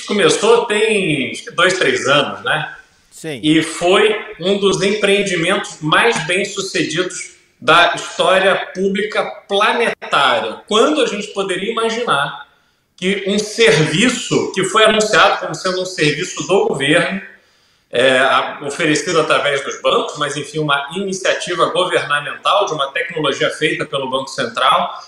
começou tem acho que 2, 3 anos, né? Sim. E foi um dos empreendimentos mais bem-sucedidos da história pública planetária. Quando a gente poderia imaginar que um serviço que foi anunciado como sendo um serviço do governo, oferecido através dos bancos, mas enfim, uma iniciativa governamental de uma tecnologia feita pelo Banco Central,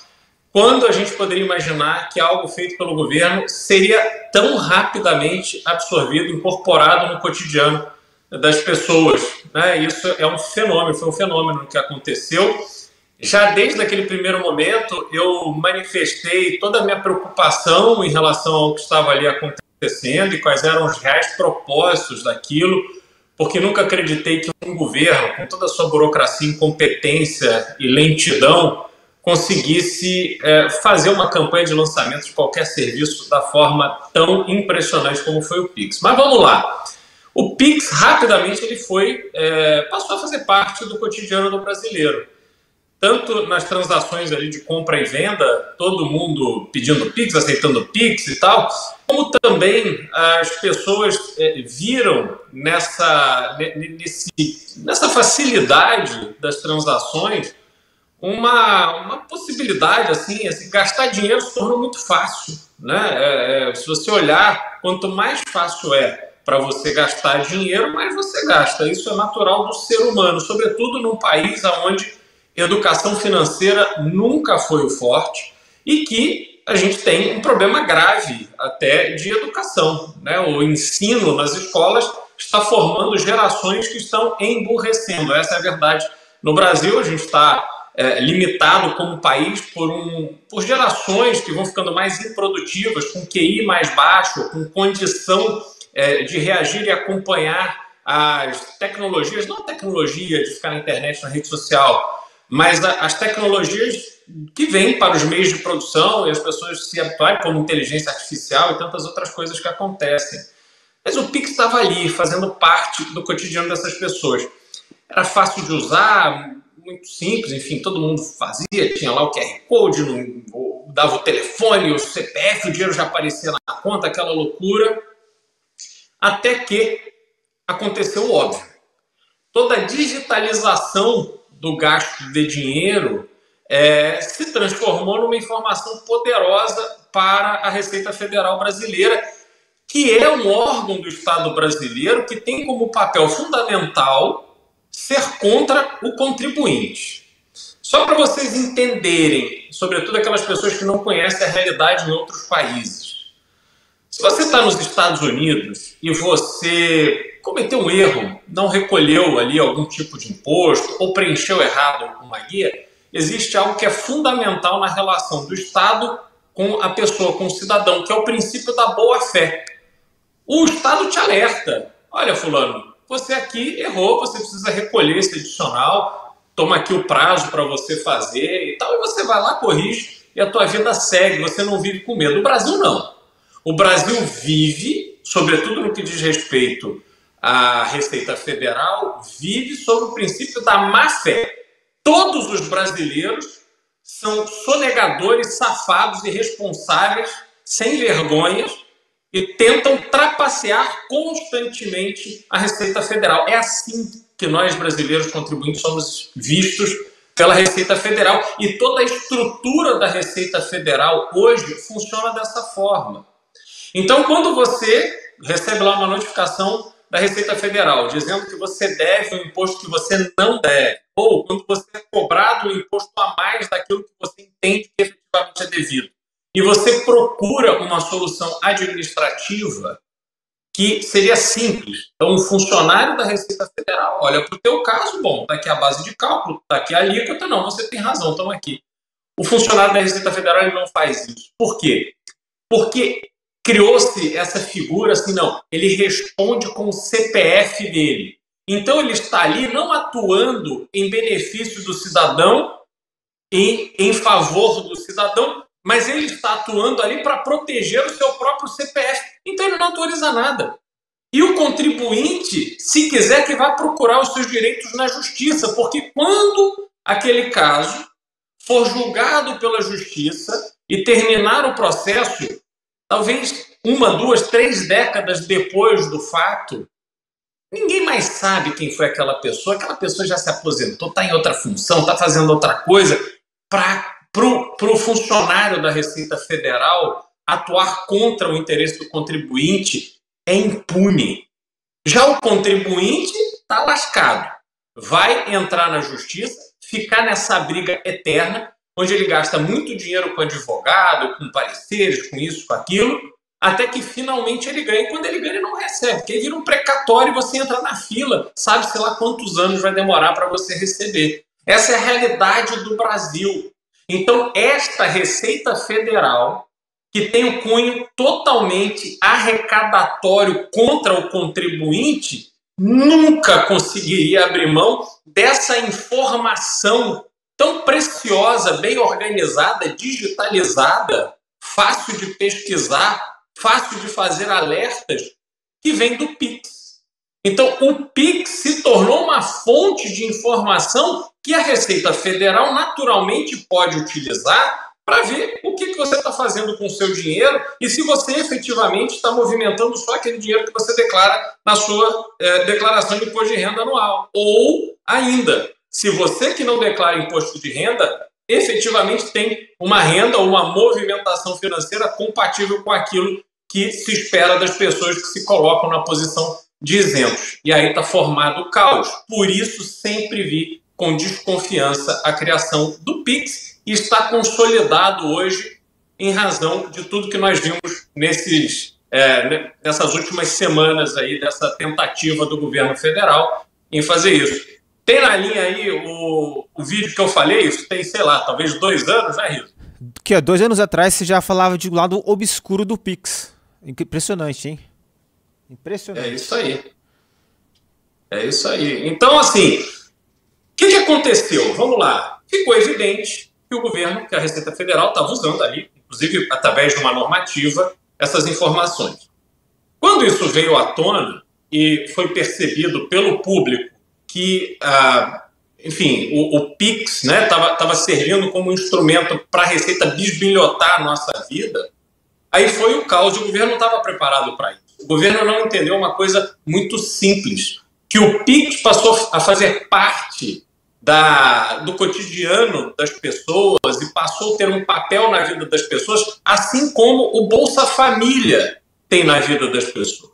quando a gente poderia imaginar que algo feito pelo governo seria tão rapidamente absorvido, incorporado no cotidiano das pessoas, né? Isso é um fenômeno, foi um fenômeno que aconteceu. Já desde aquele primeiro momento, eu manifestei toda a minha preocupação em relação ao que estava ali acontecendo e quais eram os reais propósitos daquilo, porque nunca acreditei que um governo, com toda a sua burocracia, incompetência e lentidão, conseguisse fazer uma campanha de lançamento de qualquer serviço da forma tão impressionante como foi o Pix. Mas vamos lá. O Pix, rapidamente, ele passou a fazer parte do cotidiano do brasileiro. Tanto nas transações ali de compra e venda, todo mundo pedindo Pix, aceitando Pix e tal, como também as pessoas viram nessa facilidade das transações uma possibilidade, assim, gastar dinheiro se tornou muito fácil, né? Se você olhar, quanto mais fácil para você gastar dinheiro, mais você gasta. Isso é natural do ser humano, sobretudo num país onde educação financeira nunca foi o forte e que a gente tem um problema grave até de educação, né? O ensino nas escolas está formando gerações que estão emburrecendo. Essa é a verdade. No Brasil, a gente está limitado como país por gerações que vão ficando mais improdutivas, com QI mais baixo, com condição de reagir e acompanhar as tecnologias, não a tecnologia de ficar na internet, na rede social, mas as tecnologias que vêm para os meios de produção e as pessoas se habituarem, como inteligência artificial e tantas outras coisas que acontecem. Mas o Pix estava ali, fazendo parte do cotidiano dessas pessoas. Era fácil de usar, muito simples, enfim, todo mundo fazia, tinha lá o QR Code, dava o telefone, o CPF, o dinheiro já aparecia na conta, aquela loucura. Até que aconteceu o óbvio. Toda a digitalização do gasto de dinheiro se transformou numa informação poderosa para a Receita Federal Brasileira, que é um órgão do Estado brasileiro que tem como papel fundamental ser contra o contribuinte. Só para vocês entenderem, sobretudo aquelas pessoas que não conhecem a realidade em outros países. Se você está nos Estados Unidos e você cometeu um erro, não recolheu ali algum tipo de imposto ou preencheu errado uma guia, existe algo que é fundamental na relação do Estado com a pessoa, com o cidadão, que é o princípio da boa-fé. O Estado te alerta. Olha, fulano, você aqui errou, você precisa recolher esse adicional, toma aqui o prazo para você fazer e tal, e você vai lá, corrige e a tua vida segue, você não vive com medo. O Brasil não. O Brasil vive, sobretudo no que diz respeito à Receita Federal, vive sob o princípio da má-fé. Todos os brasileiros são sonegadores, safados, irresponsáveis, sem vergonhas e tentam trapacear constantemente a Receita Federal. É assim que nós, brasileiros contribuintes, somos vistos pela Receita Federal. E toda a estrutura da Receita Federal hoje funciona dessa forma. Então, quando você recebe lá uma notificação da Receita Federal dizendo que você deve um imposto que você não deve, ou quando você é cobrado um imposto a mais daquilo que você entende que efetivamente é devido, e você procura uma solução administrativa que seria simples. Então, um funcionário da Receita Federal olha para o teu caso, bom, está aqui a base de cálculo, está aqui a alíquota, não, você tem razão, estamos aqui. O funcionário da Receita Federal ele não faz isso. Por quê? Porque criou-se essa figura assim, não, ele responde com o CPF dele. Então ele está ali não atuando em benefício do cidadão, em favor do cidadão, mas ele está atuando ali para proteger o seu próprio CPF. Então ele não autoriza nada. E o contribuinte, se quiser, que vá procurar os seus direitos na justiça, porque quando aquele caso for julgado pela justiça e terminar o processo, talvez 1, 2, 3 décadas depois do fato, ninguém mais sabe quem foi aquela pessoa já se aposentou, está em outra função, está fazendo outra coisa. Para o funcionário da Receita Federal atuar contra o interesse do contribuinte é impune. Já o contribuinte está lascado. Vai entrar na justiça, ficar nessa briga eterna, onde ele gasta muito dinheiro com advogado, com pareceres, com isso, com aquilo, até que finalmente ele ganha. E quando ele ganha, ele não recebe, porque ele vira um precatório e você entra na fila, sabe, sei lá quantos anos vai demorar para você receber. Essa é a realidade do Brasil. Então, esta Receita Federal, que tem o cunho totalmente arrecadatório contra o contribuinte, nunca conseguiria abrir mão dessa informação tão preciosa, bem organizada, digitalizada, fácil de pesquisar, fácil de fazer alertas, que vem do Pix. Então, o Pix se tornou uma fonte de informação que a Receita Federal naturalmente pode utilizar para ver o que você está fazendo com o seu dinheiro e se você efetivamente está movimentando só aquele dinheiro que você declara na sua declaração de imposto de renda anual. Ou, ainda, se você que não declara imposto de renda, efetivamente tem uma renda ou uma movimentação financeira compatível com aquilo que se espera das pessoas que se colocam na posição de isentos. E aí está formado o caos. Por isso, sempre vi com desconfiança a criação do Pix e está consolidado hoje em razão de tudo que nós vimos nessas últimas semanas aí, dessa tentativa do governo federal em fazer isso. Tem na linha aí o vídeo que eu falei, isso tem, sei lá, talvez 2 anos, né, Rito? Que 2 anos atrás você já falava de lado obscuro do Pix. Impressionante, hein? Impressionante. É isso aí. É isso aí. Então, assim, o que aconteceu? Vamos lá. Ficou evidente que o governo, que a Receita Federal estava usando ali, inclusive através de uma normativa, essas informações. Quando isso veio à tona e foi percebido pelo público que, enfim, o Pix estava servindo como instrumento para a Receita bisbilhotar a nossa vida, aí foi o caos. O governo não estava preparado para isso. O governo não entendeu uma coisa muito simples, que o Pix passou a fazer parte do cotidiano das pessoas e passou a ter um papel na vida das pessoas, assim como o Bolsa Família tem na vida das pessoas.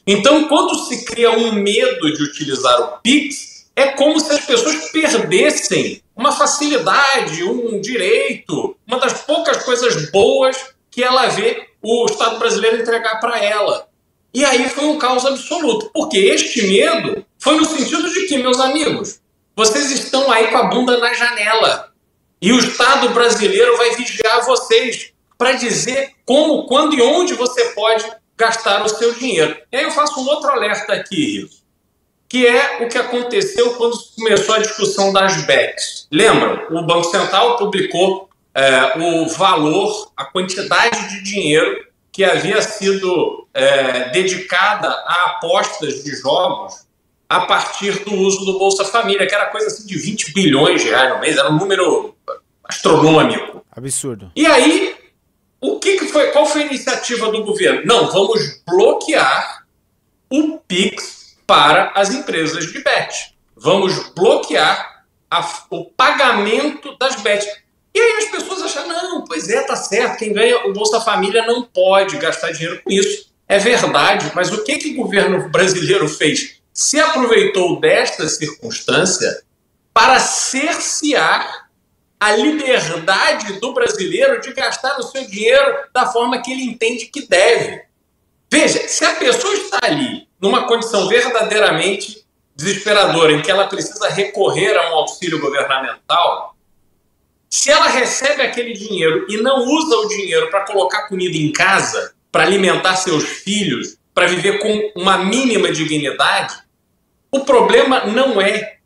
Então, quando se cria um medo de utilizar o Pix, é como se as pessoas perdessem uma facilidade, um direito, uma das poucas coisas boas que ela vê o Estado brasileiro entregar para ela. E aí foi um caos absoluto, porque este medo foi no sentido de que, meus amigos, vocês estão aí com a bunda na janela e o Estado brasileiro vai vigiar vocês para dizer como, quando e onde você pode gastar o seu dinheiro. E aí eu faço um outro alerta aqui, Rio, que é o que aconteceu quando começou a discussão das BECs. Lembram? O Banco Central publicou o valor, a quantidade de dinheiro que havia sido dedicada a apostas de jogos a partir do uso do Bolsa Família, que era coisa assim de 20 bilhões de reais no mês, era um número astronômico. Absurdo. E aí, qual foi a iniciativa do governo? Não, vamos bloquear o Pix para as empresas de bet. Vamos bloquear o pagamento das bets. E aí as pessoas acham, não, pois é, tá certo, quem ganha o Bolsa Família não pode gastar dinheiro com isso. É verdade, mas o que o governo brasileiro fez? Se aproveitou desta circunstância para cercear a liberdade do brasileiro de gastar o seu dinheiro da forma que ele entende que deve. Veja, se a pessoa está ali numa condição verdadeiramente desesperadora, em que ela precisa recorrer a um auxílio governamental, se ela recebe aquele dinheiro e não usa o dinheiro para colocar comida em casa, para alimentar seus filhos, para viver com uma mínima dignidade, o problema não é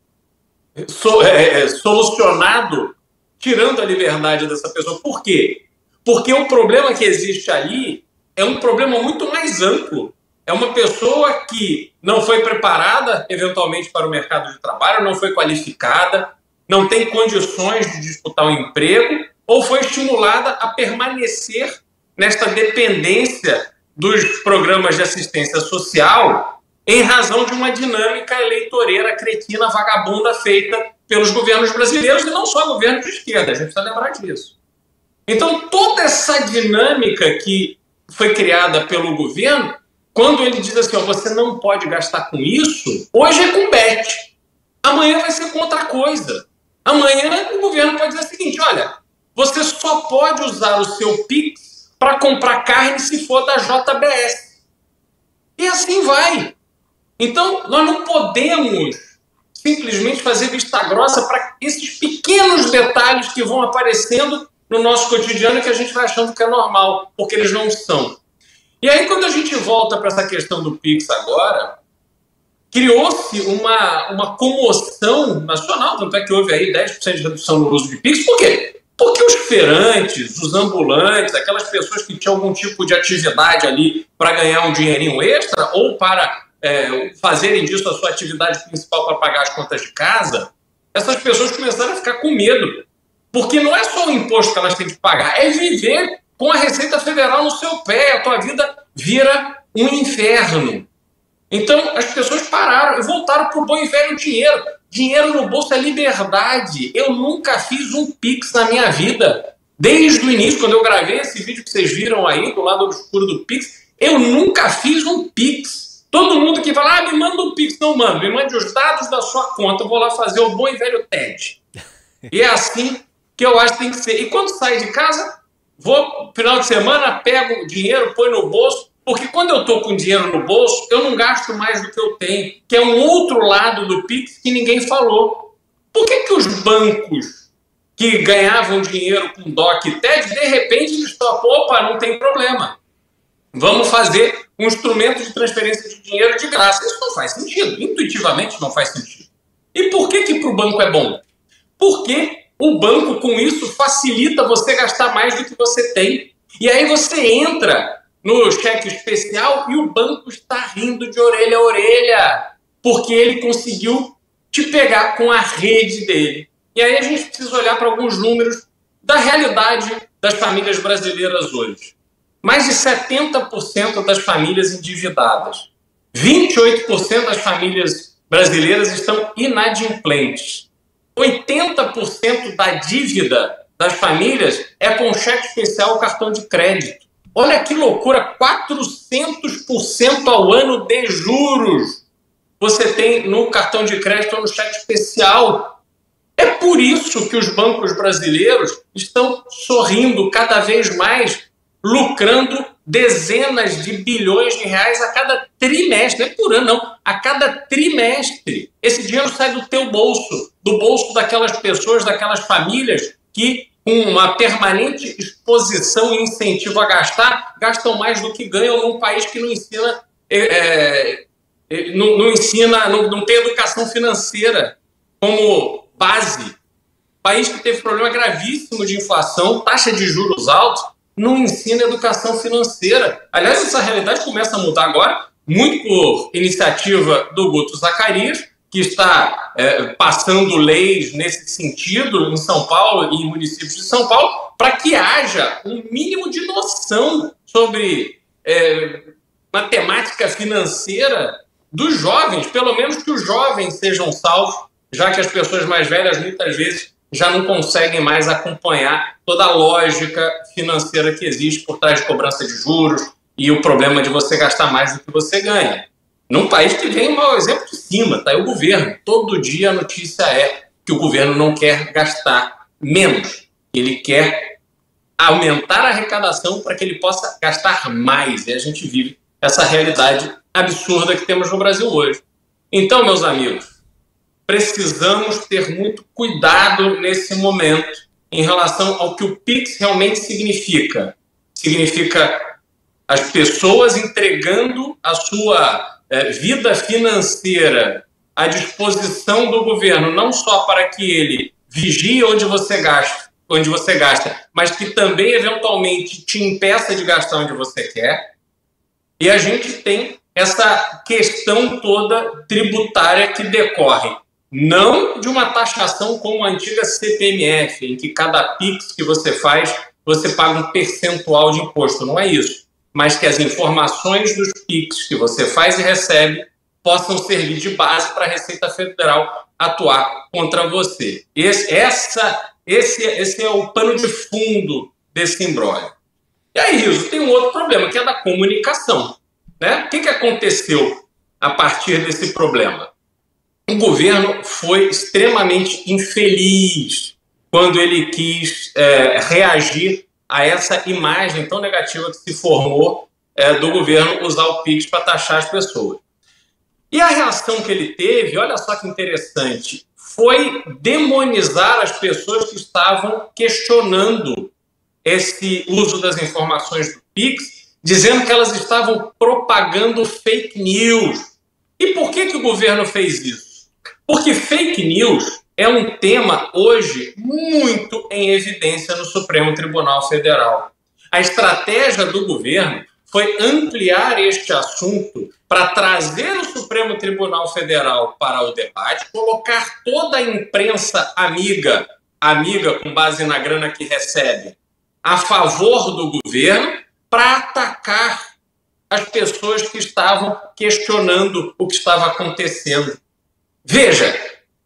solucionado tirando a liberdade dessa pessoa. Por quê? Porque o problema que existe ali é um problema muito mais amplo. É uma pessoa que não foi preparada, eventualmente, para o mercado de trabalho, não foi qualificada, não tem condições de disputar um emprego, ou foi estimulada a permanecer nesta dependência dos programas de assistência social em razão de uma dinâmica eleitoreira cretina, vagabunda, feita pelos governos brasileiros, e não só governos de esquerda, a gente precisa lembrar disso. Então, toda essa dinâmica que foi criada pelo governo, quando ele diz assim, ó, você não pode gastar com isso, hoje é com bet. Amanhã vai ser com outra coisa. Amanhã o governo pode dizer o seguinte, olha, você só pode usar o seu Pix para comprar carne se for da JBS. E assim vai. Então, nós não podemos simplesmente fazer vista grossa para esses pequenos detalhes que vão aparecendo no nosso cotidiano que a gente vai achando que é normal, porque eles não são. E aí, quando a gente volta para essa questão do Pix agora, criou-se uma comoção nacional, tanto é que houve aí 10% de redução no uso de Pix. Por quê? Porque os feirantes, os ambulantes, aquelas pessoas que tinham algum tipo de atividade ali para ganhar um dinheirinho extra ou para fazerem disso a sua atividade principal para pagar as contas de casa, essas pessoas começaram a ficar com medo. Porque não é só o imposto que elas têm que pagar, é viver com a Receita Federal no seu pé. A tua vida vira um inferno. Então, as pessoas pararam e voltaram para o bom e velho dinheiro. Dinheiro no bolso é liberdade. Eu nunca fiz um Pix na minha vida. Desde o início, quando eu gravei esse vídeo que vocês viram aí, do lado obscuro do Pix, eu nunca fiz um Pix. Todo mundo que fala, me manda um Pix. Não mando, me mande os dados da sua conta. Eu vou lá fazer o bom e velho TED. E é assim que eu acho que tem que ser. E quando sai de casa, vou, final de semana, pego o dinheiro, põe no bolso, porque quando eu estou com dinheiro no bolso, eu não gasto mais do que eu tenho, que é um outro lado do Pix que ninguém falou. Por que os bancos que ganhavam dinheiro com DOC e TED, de repente eles topam, opa, não tem problema, vamos fazer um instrumento de transferência de dinheiro de graça? Isso não faz sentido, intuitivamente não faz sentido. E por que para o banco é bom? Porque o banco, com isso, facilita você gastar mais do que você tem. E aí você entra no cheque especial e o banco está rindo de orelha a orelha, porque ele conseguiu te pegar com a rede dele. E aí a gente precisa olhar para alguns números da realidade das famílias brasileiras hoje. Mais de 70% das famílias endividadas. 28% das famílias brasileiras estão inadimplentes. 80% da dívida das famílias é com cheque especial ou cartão de crédito. Olha que loucura, 400% ao ano de juros você tem no cartão de crédito ou no cheque especial. É por isso que os bancos brasileiros estão sorrindo cada vez mais, lucrando dezenas de bilhões de reais a cada trimestre. Não é por ano, não. A cada trimestre. Esse dinheiro sai do teu bolso, do bolso daquelas pessoas, daquelas famílias que, com uma permanente exposição e incentivo a gastar, gastam mais do que ganham num país que não ensina, não tem educação financeira como base. País que teve problema gravíssimo de inflação, taxa de juros altos, não ensina educação financeira. Aliás, essa realidade começa a mudar agora, muito por iniciativa do Guto Zacarias, que está passando leis nesse sentido em São Paulo e em municípios de São Paulo, para que haja um mínimo de noção sobre matemática financeira dos jovens, pelo menos que os jovens sejam salvos, já que as pessoas mais velhas muitas vezes já não conseguem mais acompanhar toda a lógica financeira que existe por trás de cobrança de juros e o problema de você gastar mais do que você ganha. Num país que vem um mau exemplo de cima, tá aí o governo. Todo dia a notícia é que o governo não quer gastar menos. Ele quer aumentar a arrecadação para que ele possa gastar mais. E a gente vive essa realidade absurda que temos no Brasil hoje. Então, meus amigos, precisamos ter muito cuidado nesse momento em relação ao que o Pix realmente significa. Significa as pessoas entregando a sua vida financeira à disposição do governo, não só para que ele vigie onde você gasta, mas que também, eventualmente, te impeça de gastar onde você quer. E a gente tem essa questão toda tributária que decorre não de uma taxação como a antiga CPMF, em que cada Pix que você faz, você paga um percentual de imposto. Não é isso. Mas que as informações dos PIX que você faz e recebe possam servir de base para a Receita Federal atuar contra você. Esse é o pano de fundo desse imbróglio. E aí, Rilson, tem um outro problema, que é da comunicação, né? O que aconteceu a partir desse problema? O governo foi extremamente infeliz quando ele quis reagir a essa imagem tão negativa que se formou do governo usar o PIX para taxar as pessoas. E a reação que ele teve, olha só que interessante, foi demonizar as pessoas que estavam questionando esse uso das informações do PIX, dizendo que elas estavam propagando fake news. E por que o governo fez isso? Porque fake news é um tema hoje muito em evidência no Supremo Tribunal Federal. A estratégia do governo foi ampliar este assunto para trazer o Supremo Tribunal Federal para o debate, colocar toda a imprensa amiga com base na grana que recebe, a favor do governo, para atacar as pessoas que estavam questionando o que estava acontecendo. Veja,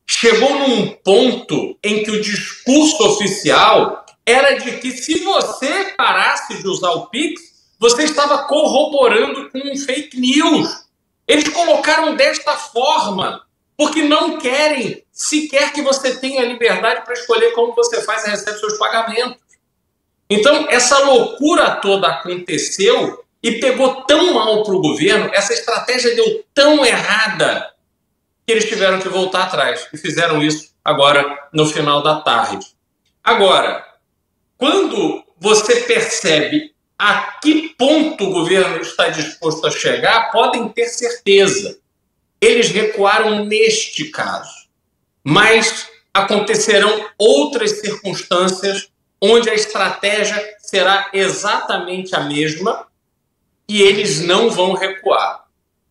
chegou num ponto em que o discurso oficial era de que se você parasse de usar o PIX, você estava corroborando com um fake news. Eles colocaram desta forma, porque não querem sequer que você tenha liberdade para escolher como você faz e recebe seus pagamentos. Então, essa loucura toda aconteceu e pegou tão mal para o governo, essa estratégia deu tão errada, que eles tiveram que voltar atrás. E fizeram isso agora no final da tarde. Agora, quando você percebe a que ponto o governo está disposto a chegar, podem ter certeza. Eles recuaram neste caso. Mas acontecerão outras circunstâncias onde a estratégia será exatamente a mesma e eles não vão recuar.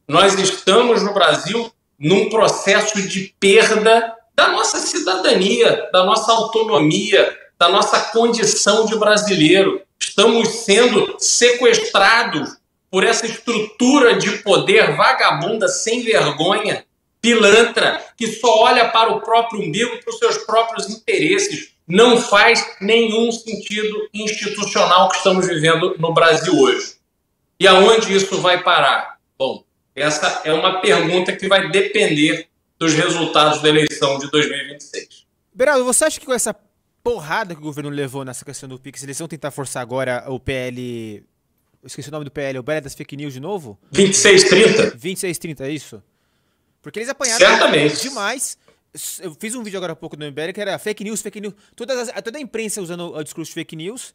Nós estamos no Brasil num processo de perda da nossa cidadania, da nossa autonomia, da nossa condição de brasileiro. Estamos sendo sequestrados por essa estrutura de poder vagabunda, sem vergonha, pilantra, que só olha para o próprio umbigo, para os seus próprios interesses. Não faz nenhum sentido institucional que estamos vivendo no Brasil hoje. E aonde isso vai parar? Bom, essa é uma pergunta que vai depender dos resultados da eleição de 2026. Beraldo, você acha que com essa porrada que o governo levou nessa questão do PIX, eles vão tentar forçar agora o PL... Eu esqueci o nome do PL, o PL das fake news de novo? 2630? 2630, é isso? Porque eles apanharam certamente demais. Eu fiz um vídeo agora há pouco no MBL que era fake news. Toda a imprensa usando o discurso de fake news.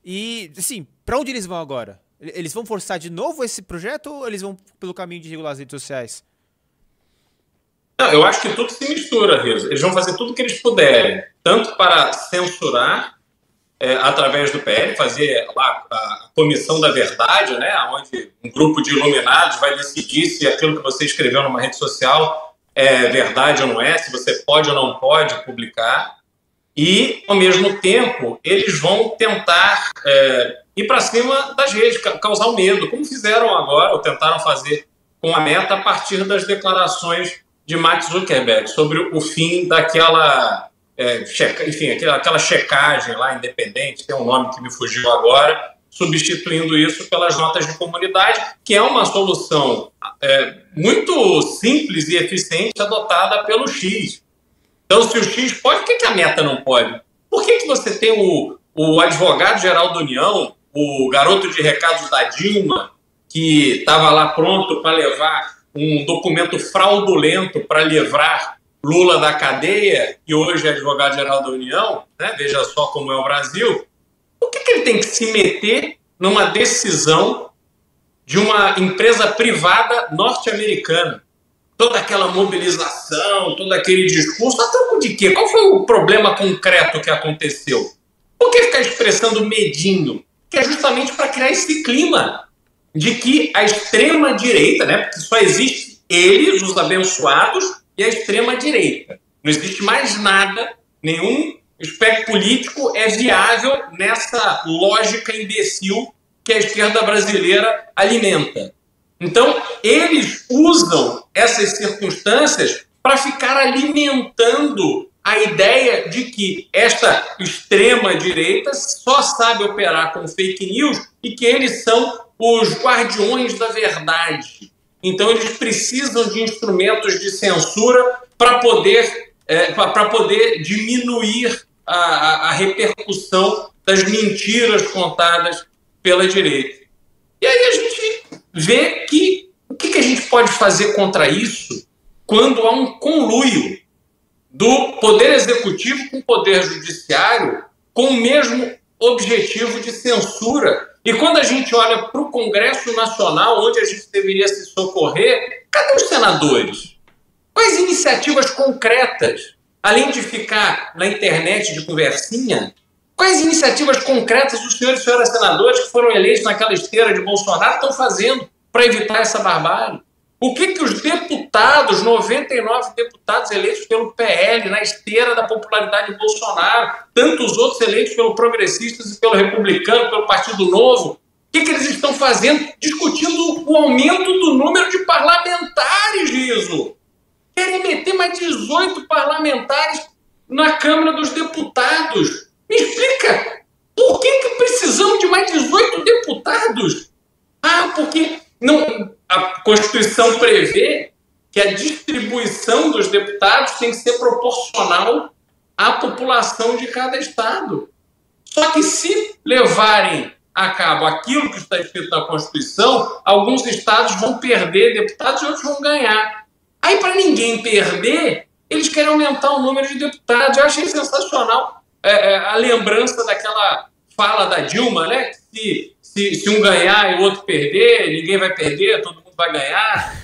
E, assim, pra onde eles vão agora? Eles vão forçar de novo esse projeto ou eles vão pelo caminho de regular as redes sociais? Não, eu acho que tudo se mistura, Rizzo. Eles vão fazer tudo o que eles puderem, tanto para censurar através do PL, fazer lá a comissão da verdade, né, onde um grupo de iluminados vai decidir se aquilo que você escreveu numa rede social é verdade ou não é, se você pode ou não pode publicar. E, ao mesmo tempo, eles vão tentar ir para cima das redes, causar o medo, como fizeram agora, ou tentaram fazer com a Meta, a partir das declarações de Mark Zuckerberg sobre o fim daquela, aquela checagem lá independente, tem um nome que me fugiu agora, substituindo isso pelas notas de comunidade, que é uma solução muito simples e eficiente adotada pelo X. Então, se o X pode, por que a Meta não pode? Por que você tem o advogado-geral da União, o garoto de recados da Dilma, que estava lá pronto para levar um documento fraudulento para livrar Lula da cadeia, e hoje é advogado-geral da União, né? Veja só como é o Brasil. Por que ele tem que se meter numa decisão de uma empresa privada norte-americana? Toda aquela mobilização, todo aquele discurso, a troco de quê? Qual foi o problema concreto que aconteceu? Por que ficar expressando medinho? Que é justamente para criar esse clima de que a extrema-direita, né, porque só existe eles, os abençoados, e a extrema-direita. Não existe mais nada, nenhum espectro político é viável nessa lógica imbecil que a esquerda brasileira alimenta. Então, eles usam essas circunstâncias para ficar alimentando a ideia de que esta extrema-direita só sabe operar com fake news e que eles são os guardiões da verdade. Então, eles precisam de instrumentos de censura para poder diminuir a repercussão das mentiras contadas pela direita. E aí a gente vê que o que a gente pode fazer contra isso quando há um conluio do Poder Executivo com o Poder Judiciário com o mesmo objetivo de censura. E quando a gente olha para o Congresso Nacional, onde a gente deveria se socorrer, cadê os senadores? Quais iniciativas concretas, além de ficar na internet de conversinha, quais iniciativas concretas os senhores e senhoras senadores que foram eleitos naquela esteira de Bolsonaro estão fazendo para evitar essa barbárie? O que os deputados, 99 deputados eleitos pelo PL, na esteira da popularidade de Bolsonaro, tantos outros eleitos pelo Progressistas e pelo Republicano, pelo Partido Novo, o que eles estão fazendo? Discutindo o aumento do número de parlamentares, Riso. Querem meter mais 18 parlamentares na Câmara dos Deputados. Me explica, por que precisamos de mais 18 deputados? Porque a Constituição prevê que a distribuição dos deputados tem que ser proporcional à população de cada estado. Só que se levarem a cabo aquilo que está escrito na Constituição, alguns estados vão perder deputados e outros vão ganhar. Aí, para ninguém perder, eles querem aumentar o número de deputados. Eu achei sensacional a lembrança daquela fala da Dilma, né? Se um ganhar e o outro perder, ninguém vai perder, todo mundo vai ganhar.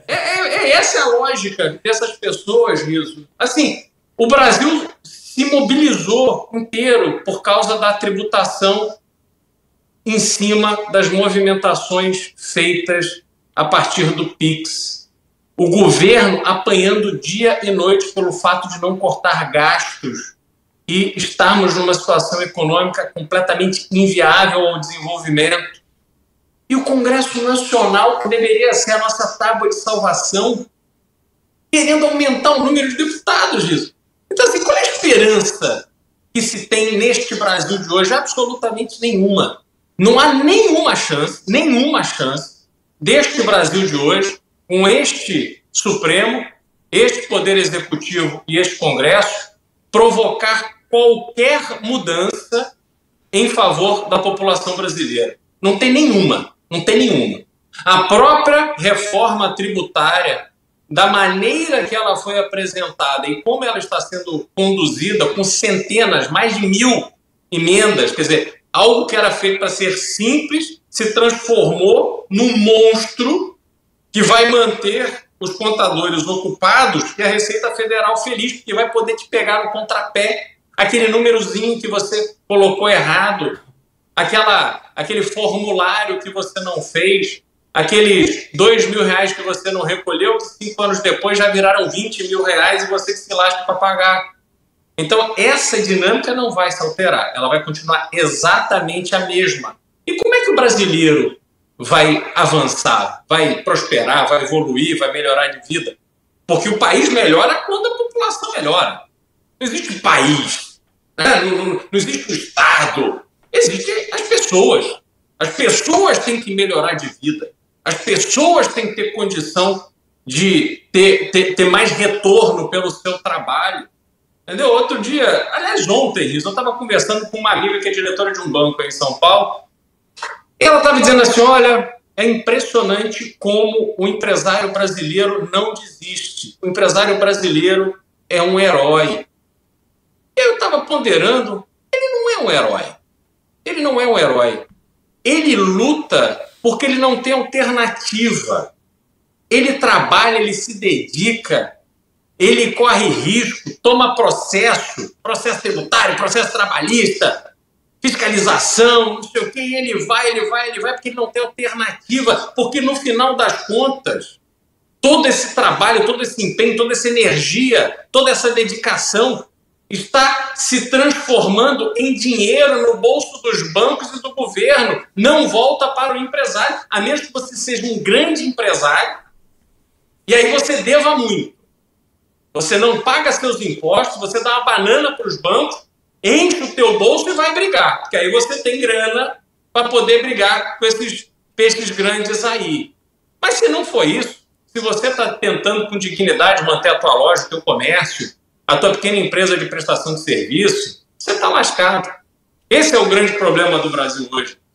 Essa é a lógica dessas pessoas, Riso. Assim, o Brasil se mobilizou inteiro por causa da tributação em cima das movimentações feitas a partir do PIX. O governo apanhando dia e noite pelo fato de não cortar gastos e estarmos numa situação econômica completamente inviável ao desenvolvimento. E o Congresso Nacional, que deveria ser a nossa tábua de salvação, querendo aumentar o número de deputados disso. Então, assim, qual é a esperança que se tem neste Brasil de hoje? Absolutamente nenhuma. Não há nenhuma chance deste Brasil de hoje, com este Supremo, este Poder Executivo e este Congresso, provocar qualquer mudança em favor da população brasileira. Não tem nenhuma. A própria reforma tributária, da maneira que ela foi apresentada e como ela está sendo conduzida, com centenas, mais de 1000 emendas, quer dizer, algo que era feito para ser simples, se transformou num monstro que vai manter os contadores ocupados e a Receita Federal feliz, porque vai poder te pegar no contrapé aquele númerozinho que você colocou errado, aquele formulário que você não fez, aqueles R$2.000 que você não recolheu, que 5 anos depois já viraram R$20.000 e você que se lasca para pagar. Então, essa dinâmica não vai se alterar, ela vai continuar exatamente a mesma. E como é que o brasileiro vai avançar, vai prosperar, vai evoluir, vai melhorar de vida? Porque o país melhora quando a população melhora. Não existe país, né? Não existe o Estado, existem as pessoas. As pessoas têm que melhorar de vida. As pessoas têm que ter condição de ter mais retorno pelo seu trabalho. Entendeu? Outro dia, aliás, ontem, eu estava conversando com uma amiga que é diretora de um banco aí em São Paulo. E ela estava dizendo assim, olha, é impressionante como o empresário brasileiro não desiste. O empresário brasileiro é um herói. Eu estava ponderando, ele não é um herói. Ele não é um herói. Ele luta porque ele não tem alternativa. Ele trabalha, ele se dedica, ele corre risco, toma processo tributário, processo trabalhista, fiscalização, não sei o quê, e ele vai, porque ele não tem alternativa, porque no final das contas, todo esse trabalho, todo esse empenho, toda essa energia, toda essa dedicação está se transformando em dinheiro no bolso dos bancos e do governo. Não volta para o empresário, a menos que você seja um grande empresário e aí você deva muito. Você não paga seus impostos, você dá uma banana para os bancos, enche o teu bolso e vai brigar, porque aí você tem grana para poder brigar com esses peixes grandes aí. Mas se não for isso, se você está tentando com dignidade manter a tua loja, o teu comércio, a tua pequena empresa de prestação de serviço, você está lascado. Esse é o grande problema do Brasil hoje.